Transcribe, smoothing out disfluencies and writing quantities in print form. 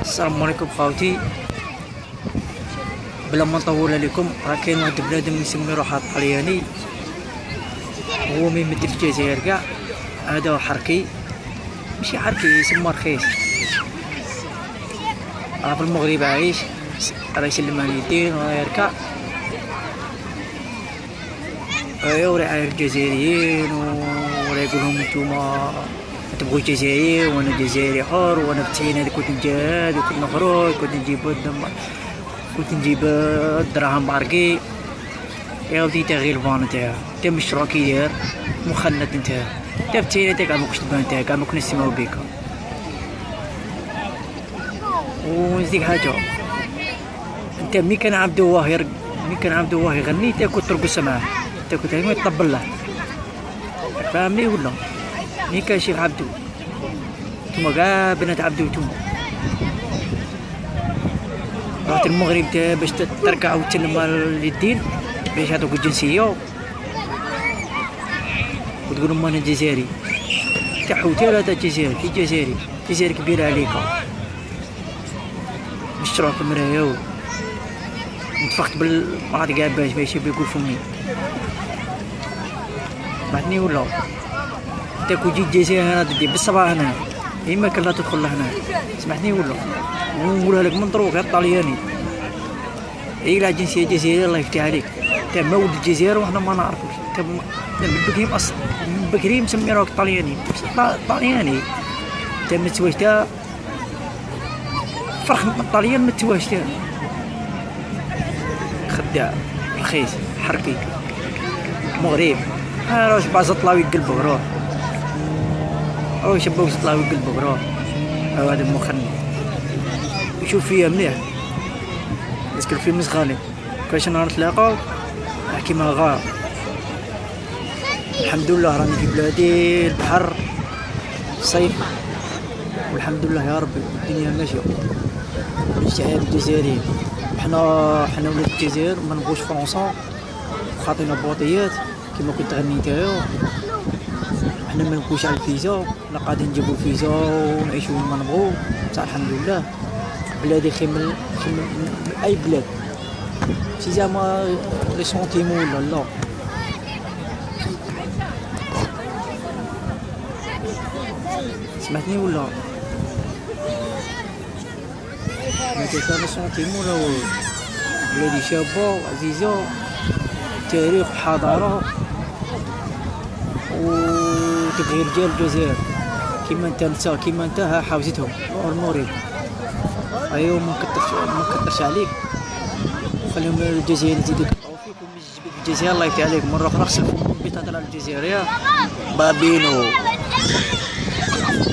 السلام عليكم خاوتي. بلا ما نطول عليكم، راه كاين واحد بنادم يسمي روحه الطلياني، هو ميمد في الجزائر كاع. هذا حركي، ماشي حركي، يسمى رخيص. راه في المغرب عايش، راه يسلم على اليدين وراه يركع. ايوا وراه يعاير الجزائريين وراه يقولهم نتوما تبغوا الجزائري وانا جزائري حر، وانا في التسعين هذيك كنت نجاهد وكنت نخرج، كنت نجيب الدراهم باركي. يا ودي تا غير الفان نتاعها، تا مشروع كي داير مخلط نتاعها، تا في التسعينات كاع ما كنتش تبان نتاعها، كاع ما كنا نسمعو بيك. ونزيد حاجه، انت ملي كان عبدو واه يغني تا كنت ترقص معاه، تا كنت ما يطبل له، فاهمني ولا؟ ملي كان شي عبدو نتوما كاع بنات عبدو نتوما رحت المغرب باش تركع وتسلم اليدين باش يعطوك الجنسيه وتقول لهم انا جزائري. تحوتي لا جزائري، في جزائري كبيره عليك. مشروع في المرايه ونتفخت بالمرات كاع باش بيقول فمي، بعدني ولا؟ انت كون جيت الجزائر هنا تدي بالصباح هنا اما كان لا تدخل لهنا، سمعتني ولا؟ ونقولها لك من طروق الطلياني، لا جنسيه جزائريه الله يفتح عليك. انت مولد الجزائر وحنا ما نعرفوش، انت من بكري اصلا من بكري مسمي روحك طلياني، طلياني. انت ما تسواش تا فرخ من الطليان، ما تسواش تا خداع رخيص حركي مغرب. راه شبع زطلاوي قلبك، روح شباب زطلاوي قلبك، روح هذا المخنث يشوف فيا مليح، بس كل فيلم صغالي كاش نهار نتلاقاو نحكي مع غار. الحمد لله راني في بلادي، البحر، الصيف، والحمد لله يا ربي الدنيا ماشيه. الشعب الجزائري حنا ولاد الجزائر ما نبغوش فرنسا، خاطينا بوطيات كما كنت غني نتايا. حنا ما نبغوش على الفيزا، لا قاعدين نجيبو الفيزا ونعيشو ما نبغو. بصح الحمد لله بلادي خير من اي بلاد، سي زعما لي سونتيمون ولا لا. سمعتني ولا؟ ما كان سونتيمون ولا بلادي شابه عزيزه، تاريخ وحضاره وتبغي رجال الجزائر كيما انت ها حاوزتهم المغرب. ايوا ما نكثرش عليك، خليهم الجزائر يزيدوا يقطعوا فيك ويجبد الجزائر الله يفتح عليك. مره اخرى خسر في البيت هضر على الجزائريه بابينو.